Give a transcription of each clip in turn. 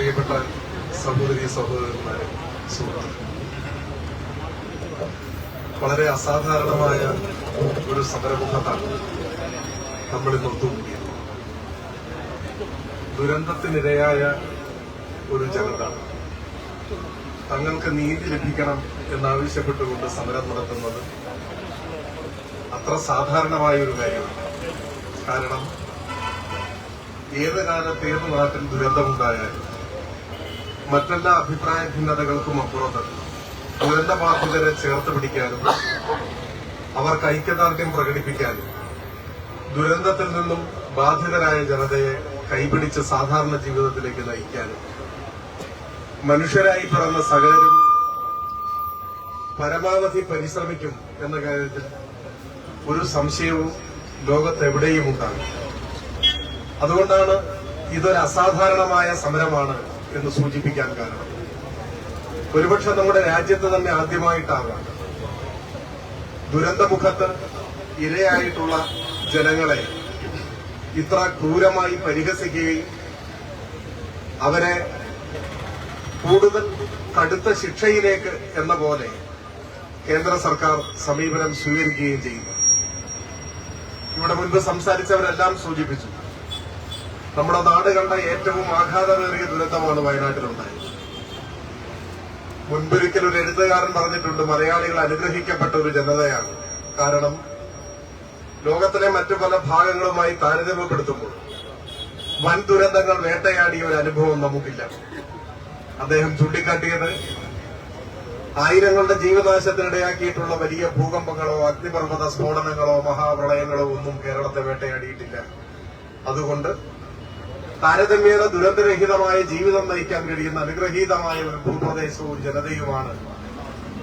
പ്രിയപ്പെട്ട സഹോദരി സഹോദരന്മാരെ, സുഹൃത്തുക്കളെ, വളരെ അസാധാരണമായ ഒരു സമരമുഖത്താണ് നമ്മളിന്ന് ഒത്തുകൂടിയത്. ദുരന്തത്തിനിരയായ ഒരു ജനത തങ്ങൾക്ക് നീതി ലഭിക്കണം എന്നാവശ്യപ്പെട്ടുകൊണ്ട് സമരം നടത്തുന്നത് അത്ര സാധാരണമായ ഒരു കാര്യമാണ്. കാരണം ഏത് കാലത്ത് ഏത് നാട്ടിൽ ദുരന്തമുണ്ടായാലും മറ്റെല്ലാ അഭിപ്രായ ഭിന്നതകൾക്കും അപ്പുറത്ത് ദുരന്തബാധിതരെ ചേർത്ത് പിടിക്കാനും അവർക്ക് ഐക്യദാർഢ്യം പ്രകടിപ്പിക്കാനും ദുരന്തത്തിൽ നിന്നും ബാധിതരായ ജനതയെ കൈപിടിച്ച് സാധാരണ ജീവിതത്തിലേക്ക് നയിക്കാനും മനുഷ്യരായി പിറന്ന സകലരും പരമാവധി പരിശ്രമിക്കും എന്ന കാര്യത്തിൽ ഒരു സംശയവും ലോകത്തെവിടെയും ഉണ്ടാകും. അതുകൊണ്ടാണ് ഇതൊരു അസാധാരണമായ സമരമാണ് എന്ന് സൂചിപ്പിക്കാൻ കാരണം. ഒരുപക്ഷെ നമ്മുടെ രാജ്യത്ത് തന്നെ ആദ്യമായിട്ടാകാം ദുരന്തമുഖത്ത് ഇരയായിട്ടുള്ള ജനങ്ങളെ ഇത്ര ക്രൂരമായി പരിഹസിക്കുകയും അവരെ കൂടുതൽ കടുത്ത ശിക്ഷയിലേക്ക് എന്ന പോലെ കേന്ദ്ര സർക്കാർ സമീപനം സ്വീകരിക്കുകയും ചെയ്യുന്നു. ഇവിടെ മുൻപ് സംസാരിച്ചവരെല്ലാം സൂചിപ്പിച്ചു, നമ്മുടെ നാട് കണ്ട ഏറ്റവും ആഘാതമേറിയ ദുരന്തമാണ് വയനാട്ടിലുണ്ടായത്. മുൻപൊരിക്കൽ ഒരു എഴുത്തുകാരൻ പറഞ്ഞിട്ടുണ്ട്, മലയാളികൾ അനുഗ്രഹിക്കപ്പെട്ട ഒരു ജനതയാണ്. കാരണം ലോകത്തിലെ മറ്റു പല ഭാഗങ്ങളുമായി താരതമ്യപ്പെടുത്തുമ്പോൾ വൻ ദുരന്തങ്ങൾ വേട്ടയാടിയ ഒരു അനുഭവം നമുക്കില്ല. അദ്ദേഹം ചൂണ്ടിക്കാട്ടിയത് ആയിരങ്ങളുടെ ജീവനാശത്തിനിടയാക്കിയിട്ടുള്ള വലിയ ഭൂകമ്പങ്ങളോ അഗ്നിപർവ്വത സ്ഫോടനങ്ങളോ മഹാപ്രളയങ്ങളോ ഒന്നും കേരളത്തെ വേട്ടയാടിയിട്ടില്ല. അതുകൊണ്ട് താരതമ്യേന ദുരന്തരഹിതമായ ജീവിതം നയിക്കാൻ കഴിയുന്ന അനുഗ്രഹീതമായ ഒരു ഭൂപ്രദേശവും ജനതയുമാണ്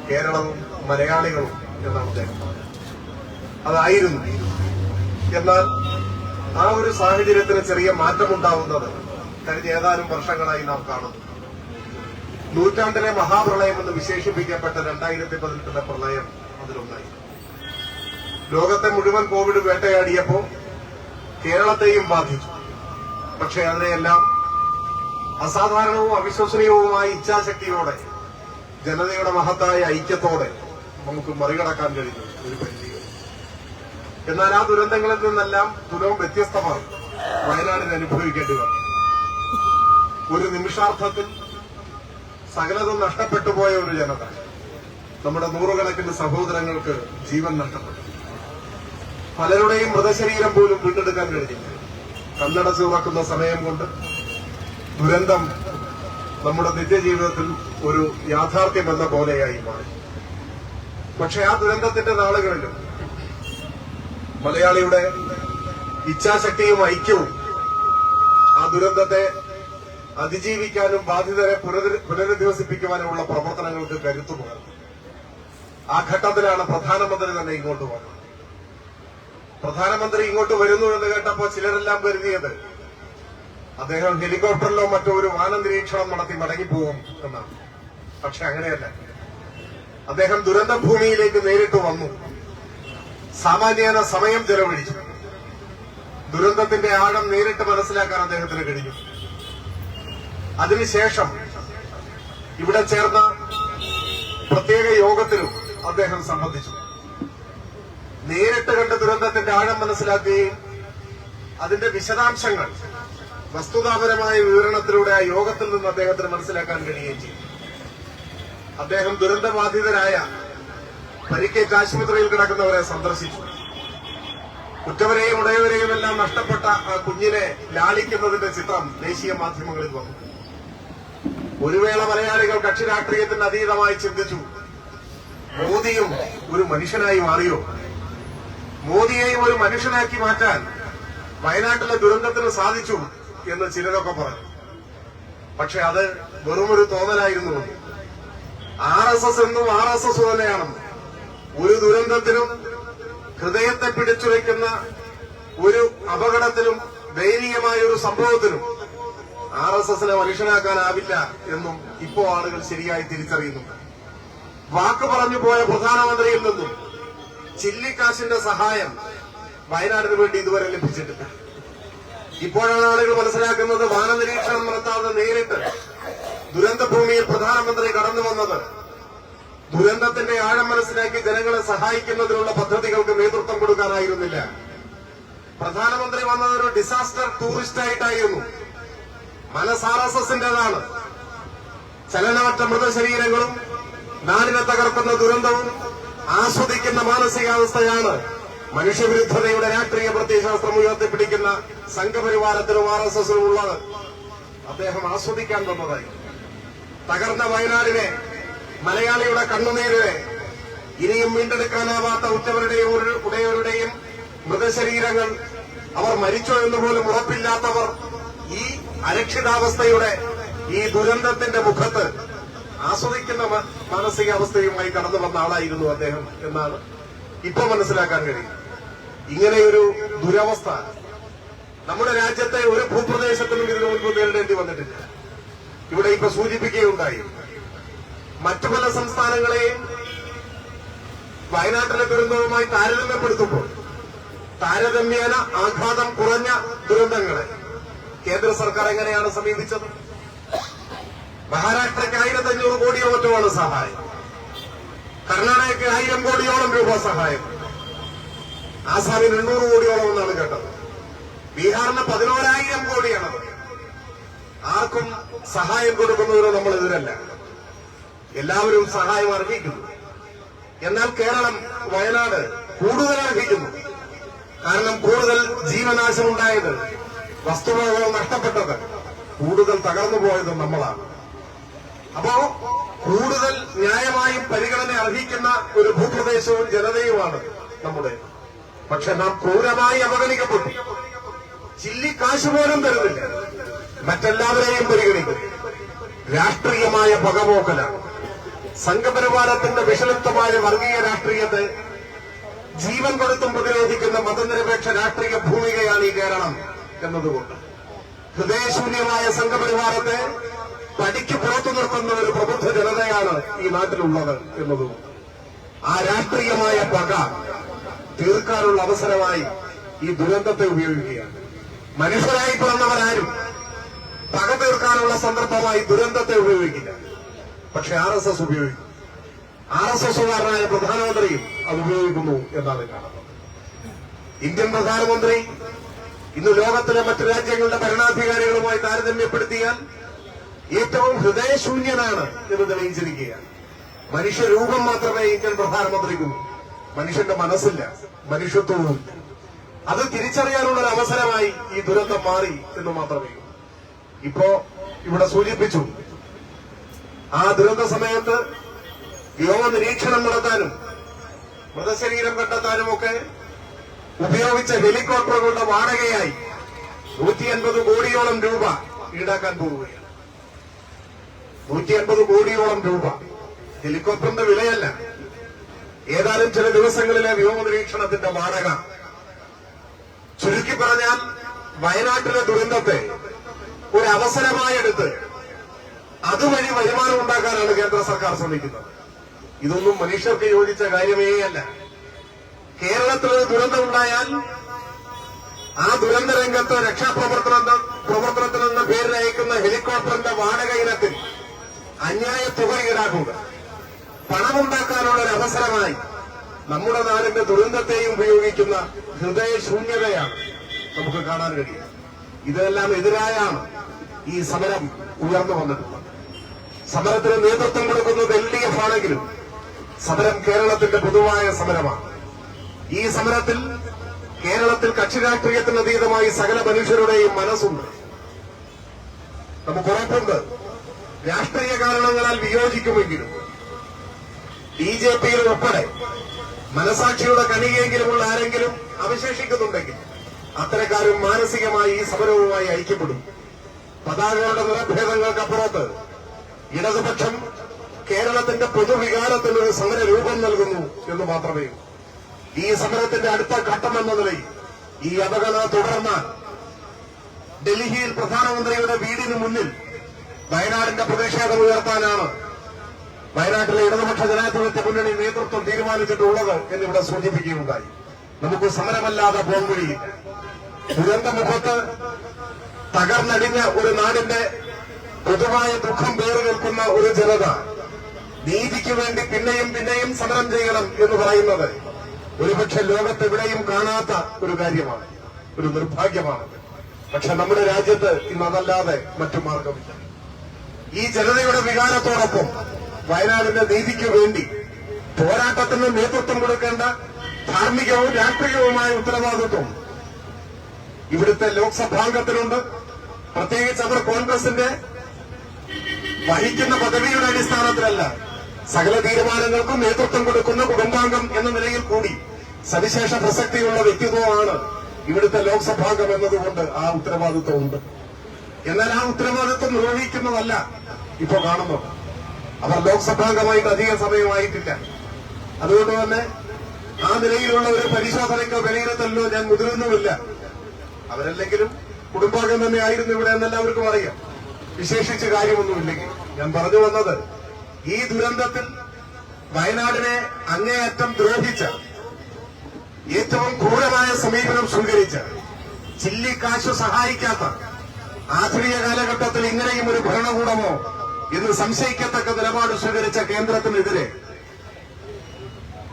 കേരളവും മലയാളികളും എന്നാണ് അദ്ദേഹം. അതായിരുന്നു. എന്നാൽ ആ ഒരു സാഹചര്യത്തിന് ചെറിയ മാറ്റമുണ്ടാവുന്നത് കഴിഞ്ഞ ഏതാനും വർഷങ്ങളായി നാം കാണുന്നു. നൂറ്റാണ്ടിലെ മഹാപ്രളയം എന്ന് വിശേഷിപ്പിക്കപ്പെട്ട 2018 പ്രളയം അതിലൊന്നായി. ലോകത്തെ മുഴുവൻ കോവിഡ് വേട്ടയാടിയപ്പോൾ കേരളത്തെയും ബാധിച്ചു. പക്ഷെ അതിനെയെല്ലാം അസാധാരണവും അവിശ്വസനീയവുമായ ഇച്ഛാശക്തിയോടെ ജനതയുടെ മഹത്തായ ഐക്യത്തോടെ നമുക്ക് മറികടക്കാൻ കഴിഞ്ഞു ഒരു പരിധി. എന്നാൽ ആ ദുരന്തങ്ങളിൽ നിന്നെല്ലാം തുലവും വ്യത്യസ്തമാണ് വയനാടിന് അനുഭവിക്കേണ്ടി വന്നു. ഒരു നിമിഷാർത്ഥത്തിൽ സകലതും നഷ്ടപ്പെട്ടു പോയ ഒരു ജനത. നമ്മുടെ നൂറുകണക്കിന് സഹോദരങ്ങൾക്ക് ജീവൻ നഷ്ടപ്പെട്ടു. പലരുടെയും മൃതശരീരം പോലും വീണ്ടെടുക്കാൻ കഴിഞ്ഞില്ല. കണ്ണടച്ച് തുറക്കുന്ന സമയം കൊണ്ട് ദുരന്തം നമ്മുടെ നിത്യജീവിതത്തിൽ ഒരു യാഥാർത്ഥ്യമെന്ന പോലെയായി മാറി. പക്ഷെ ആ ദുരന്തത്തിന്റെ നാളുകളിലും മലയാളിയുടെ ഇച്ഛാശക്തിയും ഐക്യവും ആ ദുരന്തത്തെ അതിജീവിക്കാനും ബാധിതരെ പുനരധിവസിപ്പിക്കുവാനുമുള്ള പ്രവർത്തനങ്ങൾക്ക് കരുത്തു പകർന്നു. ആ ഘട്ടത്തിലാണ് പ്രധാനമന്ത്രി തന്നെ ഇങ്ങോട്ട് വന്നത്. പ്രധാനമന്ത്രി ഇങ്ങോട്ട് വരുന്നു എന്ന് കേട്ടപ്പോൾ ചിലരെല്ലാം കരുതിയത് അദ്ദേഹം ഹെലികോപ്റ്ററിലോ മറ്റോ ഒരു വാനനിരീക്ഷണം നടത്തി മടങ്ങിപ്പോകും എന്നാണ്. പക്ഷെ അങ്ങനെയല്ല. അദ്ദേഹം ദുരന്തഭൂമിയിലേക്ക് നേരിട്ട് വന്നു. സാമാന്യേന സമയം ചെലവഴിച്ചു. ദുരന്തത്തിന്റെ ആഴം നേരിട്ട് മനസ്സിലാക്കാൻ അദ്ദേഹത്തിന് കഴിഞ്ഞു. അതിനുശേഷം ഇവിടെ ചേർന്ന പ്രത്യേക യോഗത്തിലും അദ്ദേഹം സംബന്ധിച്ചു. നേരിട്ട് കണ്ട് ദുരന്തത്തിന്റെ ആഴം മനസ്സിലാക്കുകയും അതിന്റെ വിശദാംശങ്ങൾ വസ്തുതാപരമായ വിവരണത്തിലൂടെ ആ യോഗത്തിൽ നിന്ന് അദ്ദേഹത്തിന് മനസ്സിലാക്കാൻ കഴിയുകയും ചെയ്തു. അദ്ദേഹം ദുരന്തബാധിതരായ പരിക്കേറ്റ് ആശുപത്രിയിൽ കിടക്കുന്നവരെ സന്ദർശിച്ചു. ഉറ്റവരെയും ഉടയവരെയും എല്ലാം നഷ്ടപ്പെട്ട ആ കുഞ്ഞിനെ ലാളിക്കുന്നതിന്റെ ചിത്രം ദേശീയ മാധ്യമങ്ങളിൽ വന്നു. ഒരു വേള മലയാളികൾ കക്ഷി രാഷ്ട്രീയത്തിന് അതീതമായി ചിന്തിച്ചു, മോദിയും ഒരു മനുഷ്യനായി മാറിയോ? മോദിയെയും ഒരു മനുഷ്യനാക്കി മാറ്റാൻ വയനാട്ടിലെ ദുരന്തത്തിന് സാധിച്ചു എന്ന് ചിലരൊക്കെ പറഞ്ഞു. പക്ഷെ അത് വെറുമൊരു തോന്നലായിരുന്നു. RSS എന്നും RSS തന്നെയാണെന്ന്. ഒരു ദുരന്തത്തിനും ഹൃദയത്തെ പിടിച്ചുവെക്കുന്ന ഒരു അപകടത്തിലും ദയനീയമായ ഒരു സംഭവത്തിനും RSSനെ മനുഷ്യനാക്കാനാവില്ല എന്നും ഇപ്പോ ആളുകൾ ശരിയായി തിരിച്ചറിയുന്നുണ്ട്. വാക്ക് പറഞ്ഞു പോയ പ്രധാനമന്ത്രിയിൽ നിന്നും ചില്ലിക്കാശിന്റെ സഹായം വയനാടിന് വേണ്ടി ഇതുവരെ ലഭിച്ചിട്ടില്ല. ഇപ്പോഴാണ് ആളുകൾ മനസ്സിലാക്കുന്നത് വാനനിരീക്ഷണം നടത്താതെ നേരിട്ട് ദുരന്തഭൂമിയിൽ പ്രധാനമന്ത്രി കടന്നു വന്നത് ദുരന്തത്തിന്റെ ആഴം മനസ്സിലാക്കി ജനങ്ങളെ സഹായിക്കുന്നതിനുള്ള പദ്ധതികൾക്ക് നേതൃത്വം കൊടുക്കാനായിരുന്നില്ല. പ്രധാനമന്ത്രി വന്നത് ഒരു ഡിസാസ്റ്റർ ടൂറിസ്റ്റ് ആയിട്ടായിരുന്നു. മനസ് RSSന്റേതാണ്. ചലനമറ്റ മൃതശരീരങ്ങളും നാടിനെ തകർക്കുന്ന ദുരന്തവും ആസ്വദിക്കുന്ന മാനസികാവസ്ഥയാണ് മനുഷ്യവിരുദ്ധതയുടെ രാഷ്ട്രീയ പ്രത്യയശാസ്ത്രം ഉയർത്തിപ്പിടിക്കുന്ന സംഘപരിവാരത്തിനും RSSനും ഉള്ളത്. അദ്ദേഹം ആസ്വദിക്കാൻ വന്നതായി. തകർന്ന വയനാടിനെ, മലയാളിയുടെ കണ്ണുനീരിനെ, ഇനിയും വീണ്ടെടുക്കാനാവാത്ത ഉറ്റവരുടെയും ഉടയവരുടെയും മൃതശരീരങ്ങൾ, അവർ മരിച്ചോ എന്ന് പോലും ഉറപ്പില്ലാത്തവർ ഈ അരക്ഷിതാവസ്ഥയുടെ ഈ ദുരന്തത്തിന്റെ മുഖത്ത് ആസ്വദിക്കുന്ന മാനസികാവസ്ഥയുമായി കടന്നു വന്ന ആളായിരുന്നു അദ്ദേഹം എന്നാണ് ഇപ്പൊ മനസ്സിലാക്കാൻ കഴിയും. ഇങ്ങനെയൊരു ദുരവസ്ഥ നമ്മുടെ രാജ്യത്തെ ഒരു ഭൂപ്രദേശത്തിനും ഇതിനു മുൻപ് നേരിടേണ്ടി വന്നിട്ടില്ല. ഇവിടെ ഇപ്പൊ സൂചിപ്പിക്കുകയുണ്ടായി, മറ്റു പല സംസ്ഥാനങ്ങളെയും വയനാട്ടിലെ ദുരന്തവുമായി താരതമ്യപ്പെടുത്തുമ്പോൾ താരതമ്യേന ആഘാതം കുറഞ്ഞ ദുരന്തങ്ങളെ കേന്ദ്ര സർക്കാർ എങ്ങനെയാണ് സമീപിച്ചത്? മഹാരാഷ്ട്രയ്ക്ക് 1500 കോടിയോ മറ്റുമാണ് സഹായം. കർണാടകയ്ക്ക് 1000 കോടിയോളം രൂപ സഹായം. ആസാമിന് 800 കോടിയോളം എന്നാണ് കേട്ടത്. ബീഹാറിന് 11,000 കോടിയാണ്. ആർക്കും സഹായം കൊടുക്കുന്നതിന് നമ്മൾ എതിരല്ല. എല്ലാവരും സഹായം അർഹിക്കുന്നു. എന്നാൽ കേരളം, വയനാട് കൂടുതൽ അർഹിക്കുന്നു. കാരണം കൂടുതൽ ജീവനാശമുണ്ടായത്, വസ്തുവകകൾ നഷ്ടപ്പെട്ടത്, കൂടുതൽ തകർന്നു പോയത് നമ്മളാണ്. അപ്പോ കൂടുതൽ ന്യായമായും പരിഗണന അർഹിക്കുന്ന ഒരു ഭൂപ്രദേശവും ജനതയുമാണ് നമ്മുടെ. പക്ഷെ നാം ക്രൂരമായി അവഗണിക്കപ്പെട്ടു. ചില്ലിക്കാശ് പോലും തരുന്നില്ല. മറ്റെല്ലാവരെയും പരിഗണിക്കുന്നു. രാഷ്ട്രീയമായ പകപോക്കലാണ്. സംഘപരിവാരത്തിന്റെ വിഷലിപ്തമായ വർഗീയ രാഷ്ട്രീയത്തെ ജീവൻ കൊടുത്തും പ്രതിരോധിക്കുന്ന മതനിരപേക്ഷ രാഷ്ട്രീയ ഭൂമികയാണ് ഈ കേരളം എന്നതുകൊണ്ട് ഹൃദയശൂന്യമായ സംഘപരിവാരത്തെ പടിക്ക് പുറത്തു നിർത്തുന്ന ഒരു പ്രബുദ്ധ ജനതയാണ് ഈ നാട്ടിലുള്ളത് എന്നതും ആ രാഷ്ട്രീയമായ പക തീർക്കാനുള്ള അവസരമായി ഈ ദുരന്തത്തെ ഉപയോഗിക്കുകയാണ്. മനുഷ്യരായി പിറന്നവരാരും പക തീർക്കാനുള്ള സന്ദർഭമായി ദുരന്തത്തെ ഉപയോഗിക്കില്ല. പക്ഷെ RSS ഉപയോഗിക്കും. RSSകാരനായ പ്രധാനമന്ത്രിയും അത് ഉപയോഗിക്കുന്നു എന്നാണ് കാണുന്നത്. ഇന്ത്യൻ പ്രധാനമന്ത്രി ഇന്ന് ലോകത്തിലെ മറ്റു രാജ്യങ്ങളുടെ ഭരണാധികാരികളുമായി താരതമ്യപ്പെടുത്തിയാൽ ഏറ്റവും ഹൃദയശൂന്യനാണ് എന്ന് തെളിയിച്ചിരിക്കുകയാണ്. മനുഷ്യരൂപം മാത്രമേ ഇന്ത്യൻ പ്രധാനമന്ത്രിക്കുള്ളൂ. മനുഷ്യന്റെ മനസ്സില്ല, മനുഷ്യത്വവും. അത് തിരിച്ചറിയാനുള്ള ഒരു അവസരമായി ഈ ദുരന്തം മാറി എന്ന് മാത്രമേ. ഇപ്പോ ഇവിടെ സൂചിപ്പിച്ചു, ആ ദുരന്ത സമയത്ത് വ്യോമ നിരീക്ഷണം നടത്താനും മൃതശരീരം കണ്ടെത്താനുമൊക്കെ ഉപയോഗിച്ച ഹെലികോപ്റ്ററുകളുടെ വാടകയായി 150 കോടിയോളം രൂപ ഈടാക്കാൻ പോവുകയാണ്. 150 കോടിയോളം രൂപ. ഹെലികോപ്റ്ററിന്റെ വിലയല്ല, ഏതാനും ചില ദിവസങ്ങളിലെ വ്യോമ നിരീക്ഷണത്തിന്റെ വാടക. ചുരുക്കി പറഞ്ഞാൽ വയനാട്ടിലെ ദുരന്തത്തെ ഒരു അവസരമായെടുത്ത് അതുവഴി വരുമാനം ഉണ്ടാക്കാനാണ് കേന്ദ്ര സർക്കാർ ശ്രമിക്കുന്നത്. ഇതൊന്നും മനുഷ്യർക്ക് യോജിച്ച കാര്യമേയല്ല. കേരളത്തിലൊരു ദുരന്തമുണ്ടായാൽ ആ ദുരന്ത രംഗത്ത് രക്ഷാപ്രവർത്തനത്തിനെന്ന പേരിൽ അയക്കുന്ന ഹെലികോപ്റ്ററിന്റെ വാടക ഇനത്തിൽ അന്യായ തുക ഈടാക്കുക പണമുണ്ടാക്കാനുള്ള ഒരു അവസരമായി നമ്മുടെ നാടിന്റെ ദുരന്തത്തെയും ഉപയോഗിക്കുന്ന ഹൃദയശൂന്യതയാണ് നമുക്ക് കാണാൻ കഴിയുക. ഇതെല്ലാം എതിരായാണ് ഈ സമരം ഉയർന്നു വന്നിട്ടുള്ളത്. സമരത്തിന് നേതൃത്വം കൊടുക്കുന്നത് LDF ആണെങ്കിലും സമരം കേരളത്തിന്റെ പൊതുവായ സമരമാണ്. ഈ സമരത്തിൽ കേരളത്തിൽ കക്ഷി രാഷ്ട്രീയത്തിന് അതീതമായി സകല മനുഷ്യരുടെയും മനസ്സുണ്ട്. നമുക്ക് ഉറപ്പുണ്ട്, രാഷ്ട്രീയ കാരണങ്ങളാൽ വിയോജിക്കുമെങ്കിലും BJPയിൽ ഉൾപ്പെടെ മനസാക്ഷിയുടെ കണികയെങ്കിലുമുള്ള ആരെങ്കിലും അവശേഷിക്കുന്നുണ്ടെങ്കിൽ അത്തരക്കാരും മാനസികമായി ഈ സമരവുമായി ഐക്യപ്പെടും. പതാകകളുടെ നിറഭേദങ്ങൾക്കപ്പുറത്ത് ഇടതുപക്ഷം കേരളത്തിന്റെ പൊതുവികാരത്തിനൊരു സമര രൂപം നൽകുന്നു എന്ന് മാത്രമേ. ഈ സമരത്തിന്റെ അടുത്ത ഘട്ടമെന്ന നിലയിൽ ഈ അവഗണന തുടർന്നാൽ ഡൽഹിയിൽ പ്രധാനമന്ത്രിയുടെ വീടിന് മുന്നിൽ വയനാടിന്റെ പ്രതിഷേധം ഉയർത്താനാണ് വയനാട്ടിലെ ഇടതുപക്ഷ ജനാധിപത്യ മുന്നണി നേതൃത്വം തീരുമാനിച്ചിട്ടുള്ളത് എന്നിവിടെ സൂചിപ്പിക്കുകയുണ്ടായി. നമുക്ക് സമരമല്ലാതെ പോംവഴിയില്ല. ദുരന്തമുഖത്ത് തകർന്നടിഞ്ഞ ഒരു നാടിന്റെ പൊതുവായ ദുഃഖം പേറി നിൽക്കുന്ന ഒരു ജനത നീതിക്ക് വേണ്ടി പിന്നെയും പിന്നെയും സമരം ചെയ്യണം എന്ന് പറയുന്നത് ഒരുപക്ഷെ ലോകത്തെവിടെയും കാണാത്ത ഒരു കാര്യമാണ്, ഒരു നിർഭാഗ്യമാണ്. പക്ഷെ നമ്മുടെ രാജ്യത്ത് ഇന്ന് അതല്ലാതെ മറ്റു മാർഗമില്ല. ഈ ജനതയുടെ വികാരത്തോടൊപ്പം വയനാടിന്റെ നീതിക്ക് വേണ്ടി പോരാട്ടത്തിന് നേതൃത്വം കൊടുക്കേണ്ട ധാർമ്മികവും രാഷ്ട്രീയവുമായ ഉത്തരവാദിത്വം ഇവിടുത്തെ ലോക്സഭാംഗത്തിനുണ്ട്. പ്രത്യേകിച്ച് അവർ കോൺഗ്രസിന്റെ വഹിക്കുന്ന പദവിയുടെ അടിസ്ഥാനത്തിലല്ല, സകല തീരുമാനങ്ങൾക്കും നേതൃത്വം കൊടുക്കുന്ന കുടുംബാംഗം എന്ന നിലയിൽ കൂടി സവിശേഷ പ്രസക്തിയുള്ള വ്യക്തിത്വമാണ് ഇവിടുത്തെ ലോക്സഭാംഗം എന്നതുകൊണ്ട് ആ ഉത്തരവാദിത്വമുണ്ട്. എന്നാൽ ആ ഉത്തരവാദിത്വം നിർവഹിക്കുന്നതല്ല ഇപ്പോ കാണുന്നത്. അവർ ലോക്സഭാംഗമായിട്ട് അധിക സമയമായിട്ടില്ല. അതുകൊണ്ട് തന്നെ ആ നിലയിലുള്ള ഒരു പരിശോധനയ്ക്കോ വിലയിരുത്തലിനോ ഞാൻ മുതിരുന്നുമില്ല. അവരല്ലെങ്കിലും കുടുംബാംഗം തന്നെ ആയിരുന്നു ഇവിടെ എന്നെല്ലാവർക്കും അറിയാം. വിശേഷിച്ച് കാര്യമൊന്നുമില്ലെങ്കിൽ ഞാൻ പറഞ്ഞു വന്നത്, ഈ ദുരന്തത്തിൽ വയനാടിനെ അങ്ങേയറ്റം ദ്രോഹിച്ച, ഏറ്റവും ക്രൂരമായ സമീപനം സ്വീകരിച്ച, ചില്ലിക്കാശു സഹായിക്കാത്ത, ആധുനിക കാലഘട്ടത്തിൽ ഇങ്ങനെയും ഒരു ഭരണകൂടമോ എന്ന് സംശയിക്കത്തക്ക നിലപാട് സ്വീകരിച്ച കേന്ദ്രത്തിനെതിരെ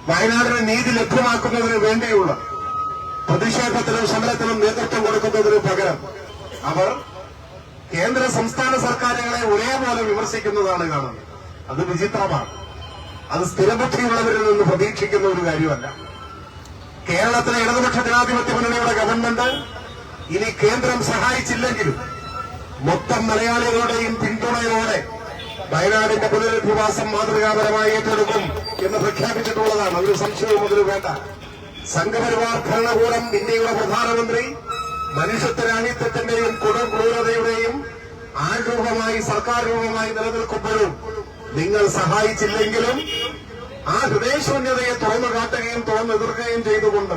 വയനാടിന് നീതി ലഭ്യമാക്കുന്നതിന് വേണ്ടിയുള്ള പ്രതിഷേധത്തിനും സമരത്തിനും നേതൃത്വം കൊടുക്കുന്നതിന് പകരം അവർ കേന്ദ്ര സംസ്ഥാന സർക്കാരുകളെ ഒരേപോലെ വിമർശിക്കുന്നതാണ് കാണുന്നത്. അത് വിചിത്രമാണ്. അത് സ്ഥിരബുദ്ധിയുള്ളവരിൽ നിന്ന് പ്രതീക്ഷിക്കുന്ന ഒരു കാര്യമല്ല. കേരളത്തിലെ ഇടതുപക്ഷ ജനാധിപത്യ മുന്നണിയുടെ ഗവൺമെന്റ് ഇനി കേന്ദ്രം സഹായിച്ചില്ലെങ്കിലും മൊത്തം മലയാളികളുടെയും പിന്തുണയോടെ വയനാടിന്റെ പുനരധിവാസം മാതൃകാപരമായി ഏറ്റെടുക്കും എന്ന് പ്രഖ്യാപിച്ചിട്ടുള്ളതാണ്. ഒരു സംശയവും അതിൽ വേണ്ട. സംഘപരിവാർ ഭരണകൂടം ഇന്ത്യയുടെ പ്രധാനമന്ത്രി മനുഷ്യത്വരാഹിത്യത്തിന്റെയും കൊടുക്രൂരതയുടെയും ആൾരൂപമായി, സർക്കാർ രൂപമായി നിലനിൽക്കുമ്പോഴും നിങ്ങൾ സഹായിച്ചില്ലെങ്കിലും ആ ഹൃദയശൂന്യതയെ തുറന്നു കാട്ടുകയും തുറന്നെതിർക്കുകയും ചെയ്തുകൊണ്ട്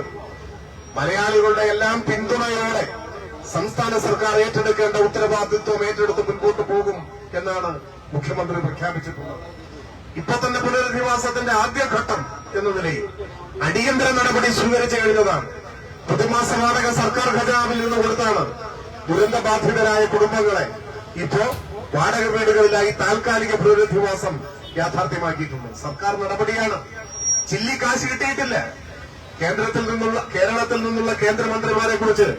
മലയാളികളുടെ എല്ലാം പിന്തുണയോടെ സംസ്ഥാന സർക്കാർ ഏറ്റെടുക്കേണ്ട ഉത്തരവാദിത്വം ഏറ്റെടുത്ത് മുൻപോട്ട് പോകും എന്നാണ് മുഖ്യമന്ത്രി പ്രഖ്യാപിച്ചിട്ടുള്ളത്. ഇപ്പൊ തന്നെ പുനരധിവാസത്തിന്റെ ആദ്യഘട്ടം എന്ന നിലയിൽ അടിയന്തര നടപടി സ്വീകരിച്ചു കഴിഞ്ഞതാണ്. പ്രതിമാസ വാടക സർക്കാർ ഖജനാവിൽ നിന്ന് കൊടുത്താണ് ദുരന്തബാധിതരായ കുടുംബങ്ങളെ ഇപ്പോ വാടക വീടുകളിലായി താൽക്കാലിക പുനരധിവാസം യാഥാർത്ഥ്യമാക്കിയിട്ടുണ്ട്. സർക്കാർ നടപടിയാണ്. ചില്ലിക്കാശ് കിട്ടിയിട്ടില്ല. കേരളത്തിൽ നിന്നുള്ള കേന്ദ്രമന്ത്രിമാരെ കുറിച്ച്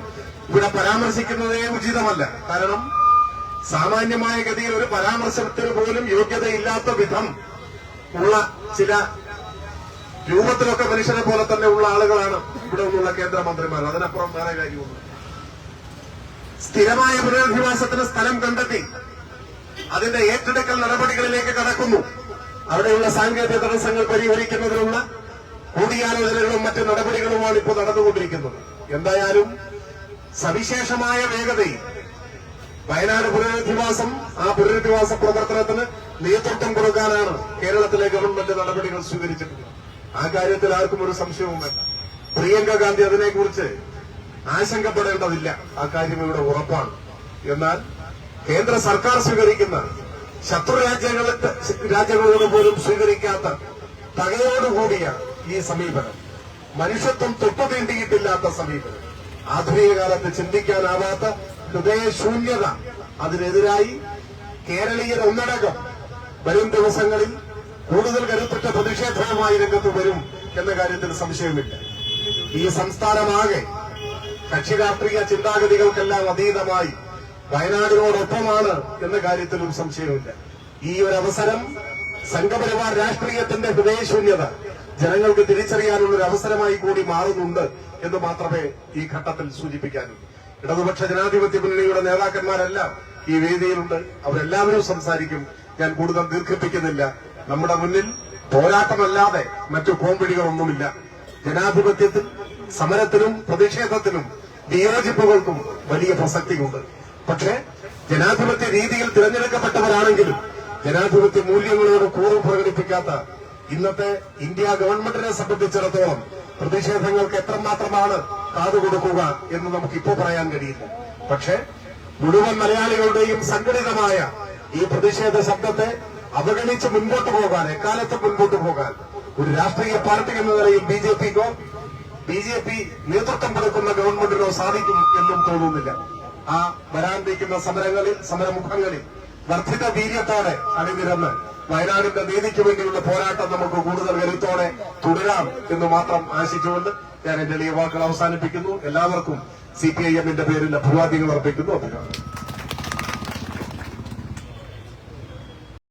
ഇവിടെ പരാമർശിക്കുന്നതേ ഉചിതമല്ല. കാരണം സാമാന്യമായ ഗതിയിൽ ഒരു പരാമർശത്തിന് പോലും യോഗ്യതയില്ലാത്ത വിധം ഉള്ള ചില രൂപത്തിലൊക്കെ മനുഷ്യരെ പോലെ തന്നെ ഉള്ള ആളുകളാണ് ഇവിടെ നിന്നുള്ള കേന്ദ്രമന്ത്രിമാർ. അതിനപ്പുറം വേറെ കാര്യമൊന്നും. സ്ഥിരമായ പുനരധിവാസത്തിന് സ്ഥലം കണ്ടെത്തി അതിന്റെ ഏറ്റെടുക്കൽ നടപടികളിലേക്ക് കടക്കുന്നു. അവിടെയുള്ള സാങ്കേതിക തടസ്സങ്ങൾ പരിഹരിക്കുന്നതിനുള്ള കൂടിയാലോചനകളും മറ്റ് നടപടികളുമാണ് ഇപ്പോൾ നടന്നുകൊണ്ടിരിക്കുന്നത്. എന്തായാലും സവിശേഷമായ വേഗതയിൽ വയനാട് പുനരധിവാസം, ആ പുനരധിവാസ പ്രവർത്തനത്തിന് നേതൃത്വം കൊടുക്കാനാണ് കേരളത്തിലെ ഗവൺമെന്റ് നടപടികൾ സ്വീകരിച്ചിട്ടുള്ളത്. ആ കാര്യത്തിൽ ആർക്കും ഒരു സംശയവും വേണ്ട. പ്രിയങ്ക ഗാന്ധി അതിനെക്കുറിച്ച് ആശങ്കപ്പെടേണ്ടതില്ല. ആ കാര്യം ഇവിടെ ഉറപ്പാണ്. എന്നാൽ കേന്ദ്ര സർക്കാർ സ്വീകരിക്കുന്ന ശത്രു രാജ്യങ്ങളോട് പോലും സ്വീകരിക്കാത്ത തകയോടുകൂടിയ ഈ സമീപനം, മനുഷ്യത്വം തൊട്ടുതീണ്ടിയിട്ടില്ലാത്ത സമീപനം, ആധുനിക കാലത്ത് ചിന്തിക്കാനാവാത്ത ഹൃദയശൂന്യത, അതിനെതിരായി കേരളീയർ ഒന്നടങ്കം വരും ദിവസങ്ങളിൽ കൂടുതൽ കരുത്തുറ്റ പ്രതിഷേധവുമായി രംഗത്ത് വരും എന്ന കാര്യത്തിൽ സംശയമില്ല. ഈ സംസ്ഥാനമാകെ കക്ഷി രാഷ്ട്രീയ ചിന്താഗതികൾക്കെല്ലാം അതീതമായി വയനാടിനോടൊപ്പമാണ് എന്ന കാര്യത്തിലും സംശയമില്ല. ഈ ഒരു അവസരം സംഘപരിവാർ രാഷ്ട്രീയത്തിന്റെ ഹൃദയശൂന്യത ജനങ്ങൾക്ക് തിരിച്ചറിയാനുള്ള ഒരു അവസരമായി കൂടി മാറുന്നുണ്ട് എന്ന് മാത്രമേ ഈ ഘട്ടത്തിൽ സൂചിപ്പിക്കാനുള്ളൂ. ഇടതുപക്ഷ ജനാധിപത്യ മുന്നണിയുടെ നേതാക്കന്മാരെല്ലാം ഈ വേദിയിലുണ്ട്. അവരെല്ലാവരും സംസാരിക്കും. ഞാൻ കൂടുതൽ ദീർഘിപ്പിക്കുന്നില്ല. നമ്മുടെ മുന്നിൽ പോരാട്ടമല്ലാതെ മറ്റു കോമ്പിടികളൊന്നുമില്ല. ജനാധിപത്യത്തിൽ സമരത്തിനും പ്രതിഷേധത്തിനും വിയോജിപ്പുകൾക്കും വലിയ പ്രസക്തിയുണ്ട്. പക്ഷേ ജനാധിപത്യ രീതിയിൽ തിരഞ്ഞെടുക്കപ്പെട്ടവരാണെങ്കിലും ജനാധിപത്യ മൂല്യങ്ങളോട് കൂറ് പ്രകടിപ്പിക്കാത്ത ഇന്നത്തെ ഇന്ത്യ ഗവൺമെന്റിനെ സംബന്ധിച്ചിടത്തോളം പ്രതിഷേധങ്ങൾക്ക് എത്രമാത്രമാണ് കാതുകൊടുക്കുക എന്ന് നമുക്കിപ്പോ പറയാൻ കഴിയില്ല. പക്ഷേ മുഴുവൻ മലയാളികളുടെയും സംഘടിതമായ ഈ പ്രതിഷേധ ശബ്ദത്തെ അവഗണിച്ച് മുൻപോട്ട് പോകാൻ, എക്കാലത്തും മുൻപോട്ട് പോകാൻ ഒരു രാഷ്ട്രീയ പാർട്ടി എന്ന നിലയിൽ ബി.ജെ.പിക്കോ BJP നേതൃത്വം കൊടുക്കുന്ന ഗവൺമെന്റിനോ സാധിക്കും എന്നും തോന്നുന്നില്ല. ആ വരാനിരിക്കുന്ന സമരമുഖങ്ങളിൽ വർദ്ധിത വീര്യത്തോടെ അണിനിരന്ന് വയനാടിന്റെ നീതിക്ക് വേണ്ടിയുള്ള പോരാട്ടം നമുക്ക് കൂടുതൽ കരുത്തോടെ തുടരാം എന്ന് മാത്രം ആശിച്ചുകൊണ്ട് ഞാൻ എന്റെ എളിയ വാക്കുകൾ അവസാനിപ്പിക്കുന്നു. എല്ലാവർക്കും CPIM-ന്റെ പേരിൽ അഭിവാദ്യങ്ങൾ അർപ്പിക്കുന്നു. അഭിവാദ്യം.